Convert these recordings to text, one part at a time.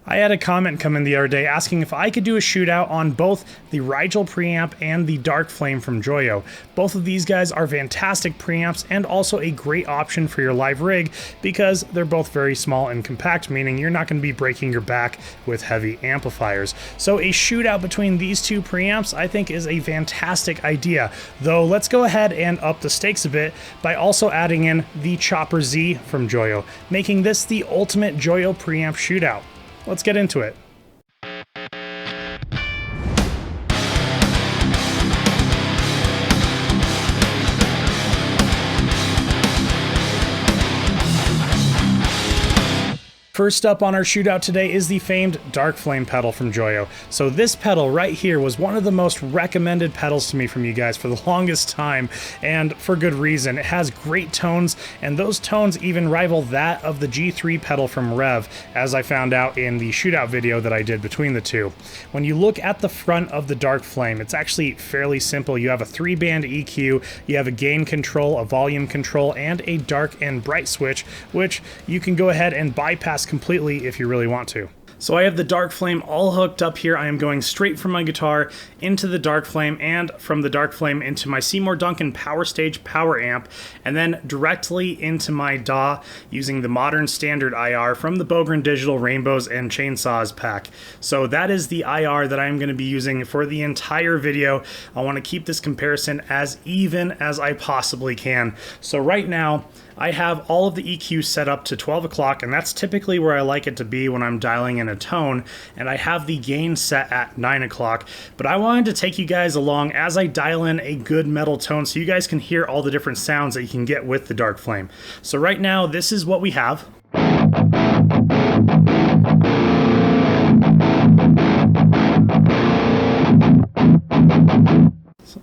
I had a comment come in the other day asking if I could do a shootout on both the Rigel Preamp and the Darkflame from Joyo. Both of these guys are fantastic preamps and also a great option for your live rig because they're both very small and compact, meaning you're not going to be breaking your back with heavy amplifiers. So a shootout between these two preamps I think is a fantastic idea, though let's go ahead and up the stakes a bit by also adding in the Chopper Z from Joyo, making this the ultimate Joyo preamp shootout. Let's get into it. First up on our shootout today is the famed Darkflame pedal from Joyo. So this pedal right here was one of the most recommended pedals to me from you guys for the longest time, and for good reason. It has great tones, and those tones even rival that of the G3 pedal from Rev, as I found out in the shootout video that I did between the two. When you look at the front of the Darkflame, it's actually fairly simple. You have a 3-band EQ, you have a gain control, a volume control, and a dark and bright switch, which you can go ahead and bypass completely if you really want to. So I have the Darkflame all hooked up here. I am going straight from my guitar into the Darkflame and from the Darkflame into my Seymour Duncan Power Stage power amp, and then directly into my DAW using the modern standard IR from the Bogren Digital Rainbows and Chainsaws pack. So that is the IR that I'm going to be using for the entire video. I want to keep this comparison as even as I possibly can. So right now I have all of the EQ set up to 12 o'clock, and that's typically where I like it to be when I'm dialing in a tone, and I have the gain set at 9 o'clock. But I wanted to take you guys along as I dial in a good metal tone so you guys can hear all the different sounds that you can get with the Darkflame. So right now, this is what we have.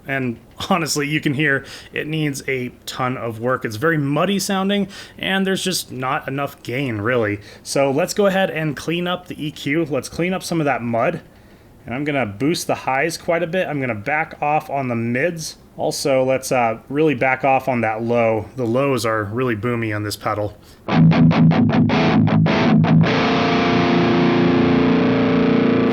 And honestly, you can hear it needs a ton of work. It's very muddy sounding, and there's just not enough gain, really. So let's go ahead and clean up the EQ. Let's clean up some of that mud. And I'm going to boost the highs quite a bit. I'm going to back off on the mids. Also, let's really back off on that low. The lows are really boomy on this pedal.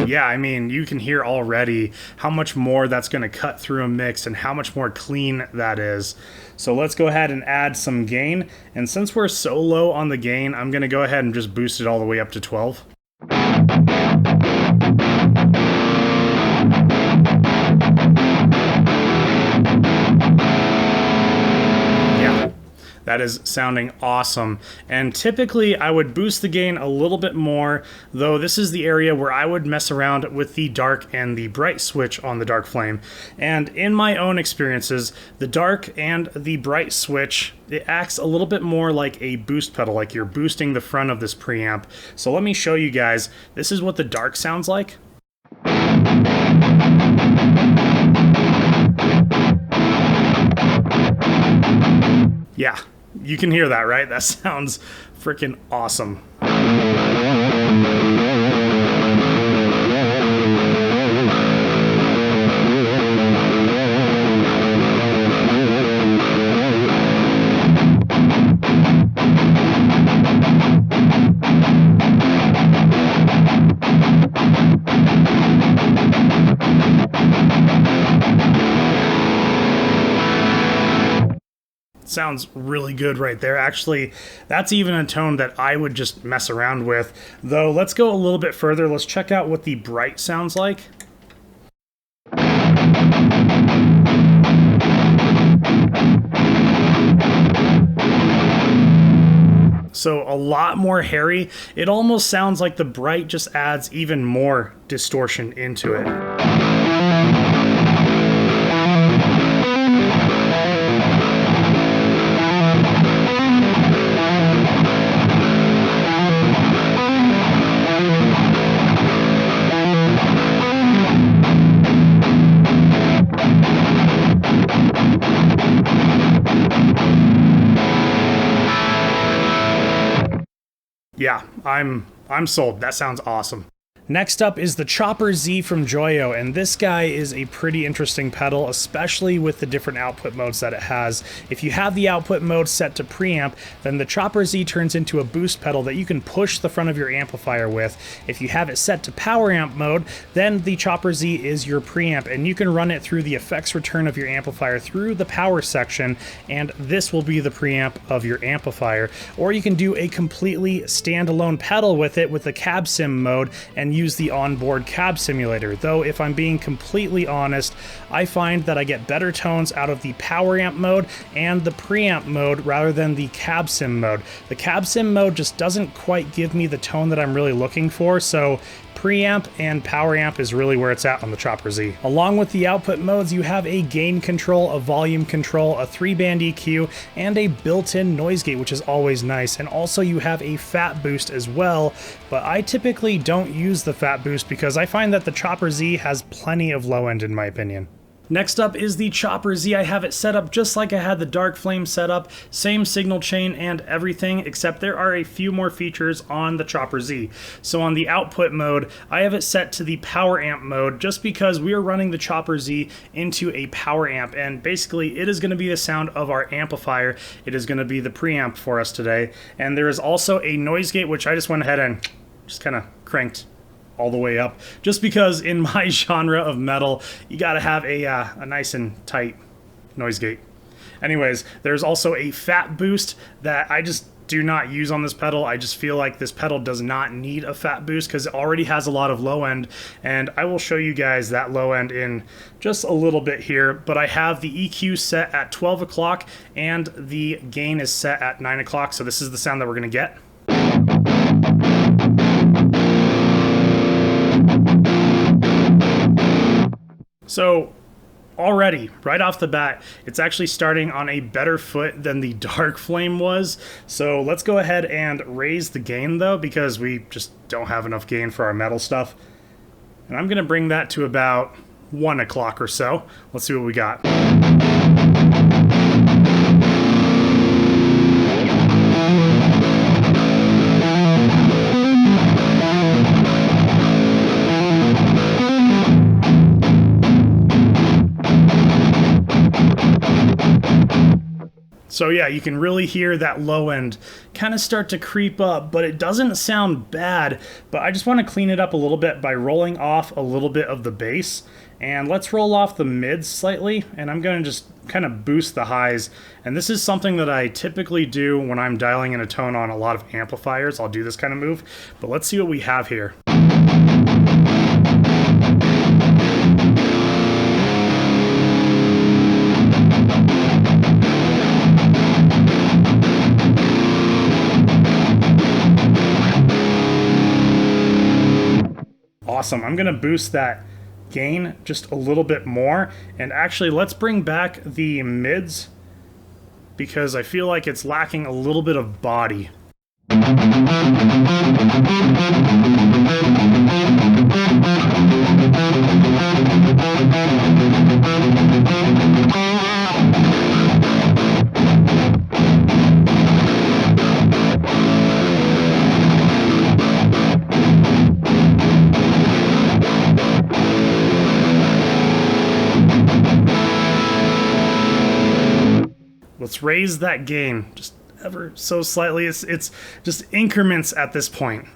Yeah, I mean, you can hear already how much more that's going to cut through a mix and how much more clean that is. So let's go ahead and add some gain. And since we're so low on the gain, I'm going to go ahead and just boost it all the way up to 12. That is sounding awesome. And typically I would boost the gain a little bit more, though this is the area where I would mess around with the dark and the bright switch on the Darkflame. And in my own experiences, the dark and the bright switch, it acts a little bit more like a boost pedal, like you're boosting the front of this preamp. So let me show you guys. This is what the dark sounds like. Yeah, you can hear that, right? That sounds freaking awesome. Sounds really good right there. Actually, that's even a tone that I would just mess around with. Though, let's go a little bit further. Let's check out what the bright sounds like. So a lot more hairy. It almost sounds like the bright just adds even more distortion into it. Yeah, I'm sold. That sounds awesome. Next up is the Chopper Z from Joyo, and this guy is a pretty interesting pedal, especially with the different output modes that it has. If you have the output mode set to preamp, then the Chopper Z turns into a boost pedal that you can push the front of your amplifier with. If you have it set to power amp mode, then the Chopper Z is your preamp, and you can run it through the effects return of your amplifier through the power section, and this will be the preamp of your amplifier. Or you can do a completely standalone pedal with it with the cab sim mode and use the onboard cab simulator, though if I'm being completely honest, I find that I get better tones out of the power amp mode and the preamp mode rather than the cab sim mode. The cab sim mode just doesn't quite give me the tone that I'm really looking for, so preamp and power amp is really where it's at on the Chopper Z. Along with the output modes, you have a gain control, a volume control, a 3-band EQ, and a built-in noise gate, which is always nice. And also you have a fat boost as well, but I typically don't use the fat boost because I find that the Chopper Z has plenty of low end in my opinion. Next up is the Chopper Z. I have it set up just like I had the Darkflame set up, same signal chain and everything, except there are a few more features on the Chopper Z. So on the output mode, I have it set to the power amp mode just because we are running the Chopper Z into a power amp, and basically it is going to be the sound of our amplifier. It is going to be the preamp for us today. And there is also a noise gate, which I just went ahead and just kind of cranked all the way up, just because in my genre of metal, you gotta have a nice and tight noise gate. Anyways, there's also a fat boost that I just do not use on this pedal. I just feel like this pedal does not need a fat boost because it already has a lot of low end, and I will show you guys that low end in just a little bit here, but I have the EQ set at 12 o'clock and the gain is set at 9 o'clock, so this is the sound that we're gonna get. So already, right off the bat, it's actually starting on a better foot than the Darkflame was. So let's go ahead and raise the gain though, because we just don't have enough gain for our metal stuff. And I'm gonna bring that to about 1 o'clock or so. Let's see what we got. So yeah, you can really hear that low end kind of start to creep up, but it doesn't sound bad. But I just want to clean it up a little bit by rolling off a little bit of the bass. And let's roll off the mids slightly, and I'm going to just kind of boost the highs. And this is something that I typically do when I'm dialing in a tone on a lot of amplifiers. I'll do this kind of move, but let's see what we have here. Awesome. I'm going to boost that gain just a little bit more, and actually let's bring back the mids because I feel like it's lacking a little bit of body. Let's raise that gain just ever so slightly. It's just increments at this point.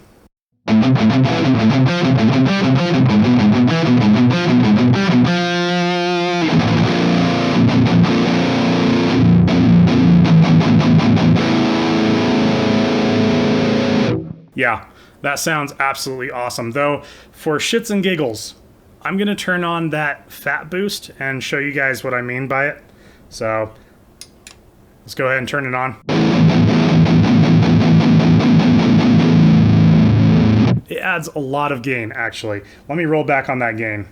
Yeah, that sounds absolutely awesome. Though, for shits and giggles, I'm gonna turn on that fat boost and show you guys what I mean by it. So let's go ahead and turn it on. It adds a lot of gain, actually. Let me roll back on that gain.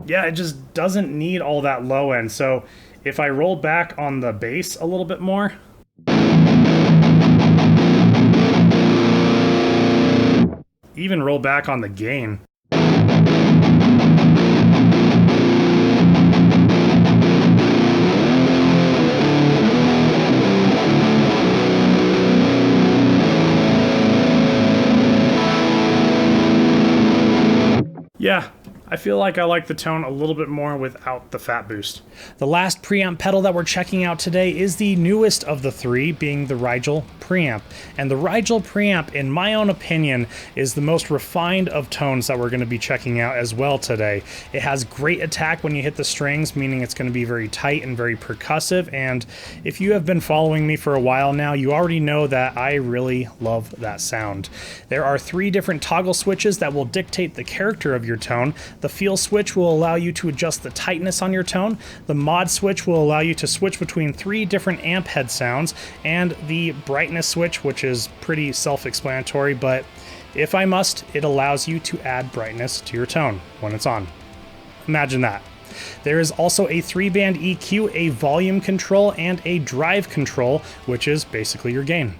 Yeah, it just doesn't need all that low end. So if I roll back on the bass a little bit more, even roll back on the gain, Yeah, I feel like I like the tone a little bit more without the fat boost. The last preamp pedal that we're checking out today is the newest of the three, being the Rigel Preamp. And the Rigel Preamp, in my own opinion, is the most refined of tones that we're going to be checking out as well today. It has great attack when you hit the strings, meaning it's going to be very tight and very percussive. And if you have been following me for a while now, you already know that I really love that sound. There are 3 different toggle switches that will dictate the character of your tone. The feel switch will allow you to adjust the tightness on your tone. The mod switch will allow you to switch between 3 different amp head sounds, and the brightness switch, which is pretty self-explanatory, but if I must, it allows you to add brightness to your tone when it's on. Imagine that. There is also a 3-band EQ, a volume control, and a drive control, which is basically your gain.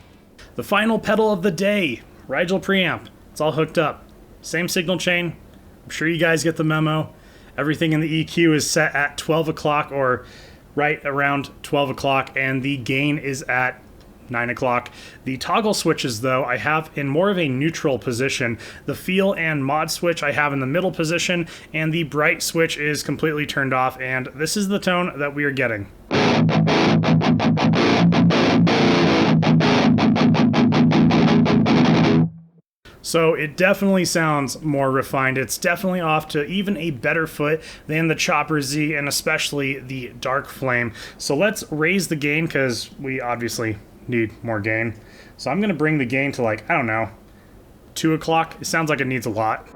The final pedal of the day, Rigel Preamp. It's all hooked up. Same signal chain. I'm sure you guys get the memo. Everything in the EQ is set at 12 o'clock or right around 12 o'clock, and the gain is at 9 o'clock. The toggle switches, though, I have in more of a neutral position. The feel and mod switch I have in the middle position, and the bright switch is completely turned off, and this is the tone that we are getting. So it definitely sounds more refined. It's definitely off to even a better foot than the Chopper Z and especially the Darkflame. So let's raise the gain because we obviously need more gain. So I'm going to bring the gain to, like, I don't know, 2 o'clock. It sounds like it needs a lot.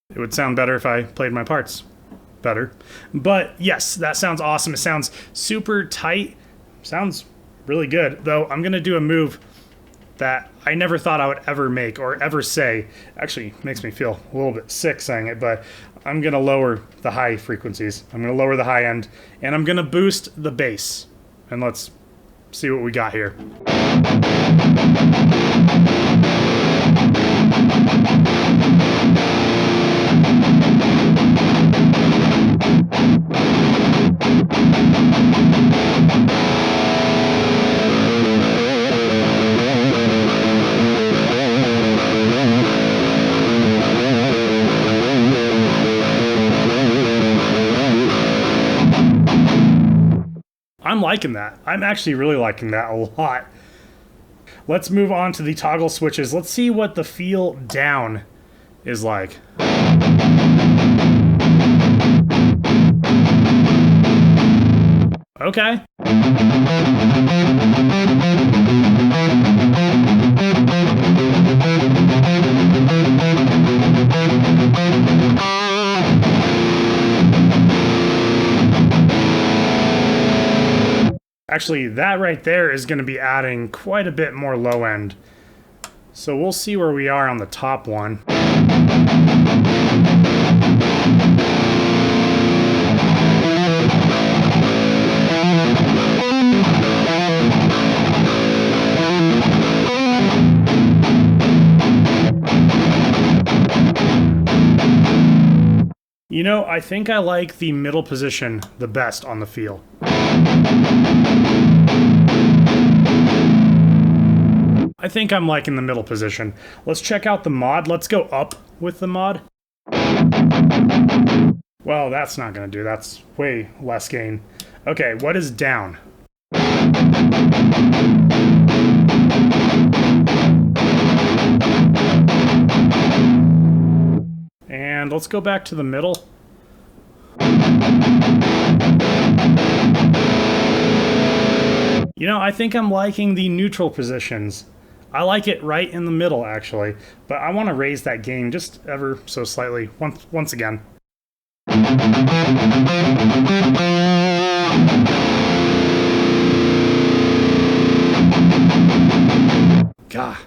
It would sound better if I played my parts better. But yes, that sounds awesome. It sounds super tight. Sounds really good. Though I'm going to do a move that I never thought I would ever make or ever say. Actually, makes me feel a little bit sick saying it, but I'm going to lower the high frequencies. I'm going to lower the high end, and I'm going to boost the bass. And let's see what we got here. I'm liking that. I'm actually really liking that a lot. Let's move on to the toggle switches. Let's see what the feel down is like. Okay. Actually, that right there is going to be adding quite a bit more low end. So we'll see where we are on the top one. You know, I think I like the middle position the best on the feel. I think I'm liking the middle position. Let's check out the mod. Let's go up with the mod. Well, that's not gonna do. That's way less gain. Okay, what is down? And let's go back to the middle. You know, I think I'm liking the neutral positions. I like it right in the middle, actually, but I want to raise that gain just ever so slightly once again. God,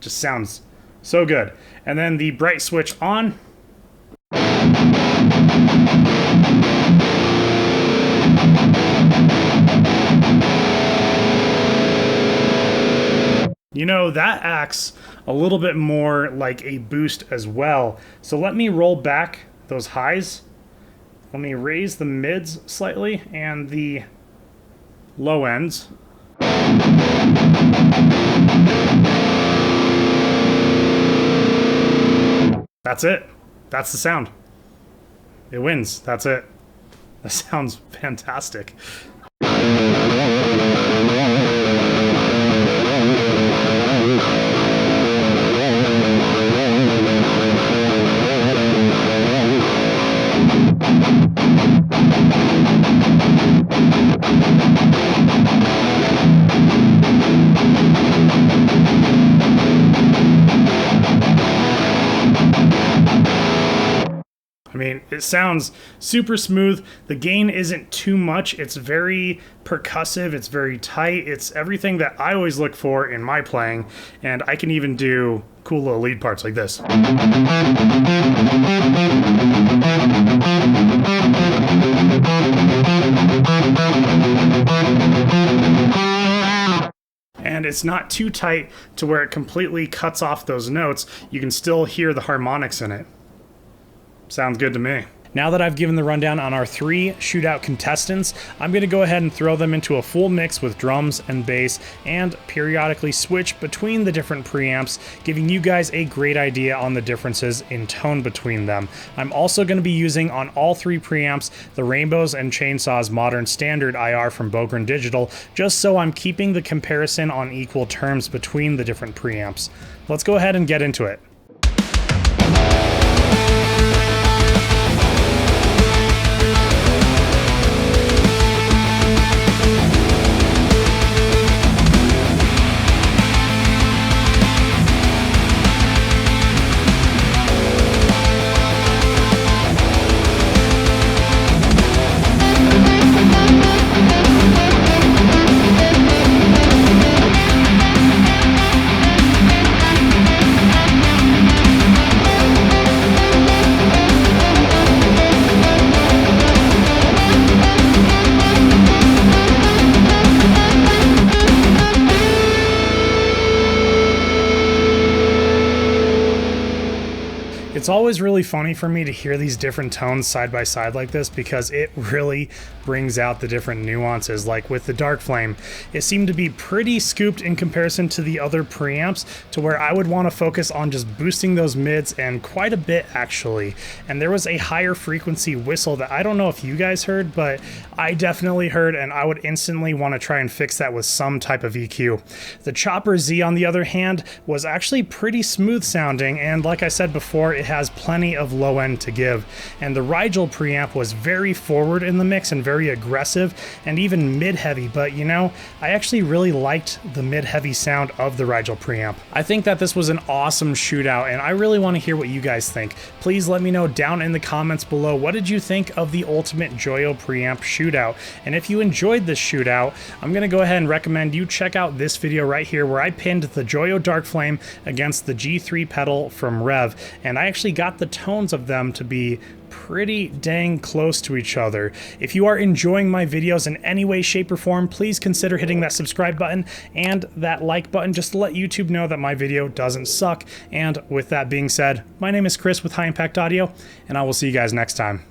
just sounds so good. And then the bright switch on. You know, that acts a little bit more like a boost as well. So let me roll back those highs Let me raise the mids slightly and the low ends. That's it. That's the sound. It wins. That's it. That sounds fantastic. I mean, it sounds super smooth. The gain isn't too much. It's very percussive. It's very tight. It's everything that I always look for in my playing. And I can even do cool little lead parts like this. And it's not too tight to where it completely cuts off those notes. You can still hear the harmonics in it. Sounds good to me. Now that I've given the rundown on our 3 shootout contestants, I'm going to go ahead and throw them into a full mix with drums and bass and periodically switch between the different preamps, giving you guys a great idea on the differences in tone between them. I'm also going to be using on all 3 preamps the Rainbows and Chainsaws Modern Standard IR from Bogren Digital, just so I'm keeping the comparison on equal terms between the different preamps. Let's go ahead and get into it. It's always really funny for me to hear these different tones side by side like this because it really brings out the different nuances. Like with the Darkflame, it seemed to be pretty scooped in comparison to the other preamps, to where I would want to focus on just boosting those mids and quite a bit actually. And there was a higher frequency whistle that I don't know if you guys heard, but I definitely heard, and I would instantly want to try and fix that with some type of EQ. The Chopper Z, on the other hand, was actually pretty smooth sounding, and like I said before, it has plenty of low end to give. And the Rigel preamp was very forward in the mix and very aggressive and even mid-heavy, but you know, I actually really liked the mid-heavy sound of the Rigel preamp. I think that this was an awesome shootout, and I really want to hear what you guys think. Please let me know down in the comments below, what did you think of the ultimate Joyo preamp shootout? And if you enjoyed this shootout, I'm going to go ahead and recommend you check out this video right here where I pinned the Joyo Darkflame against the G3 pedal from Rev, and I actually got the tones of them to be pretty dang close to each other. If you are enjoying my videos in any way, shape, or form, please consider hitting that subscribe button and that like button just to let YouTube know that my video doesn't suck. And with that being said, my name is Chris with High Impact Audio, and I will see you guys next time.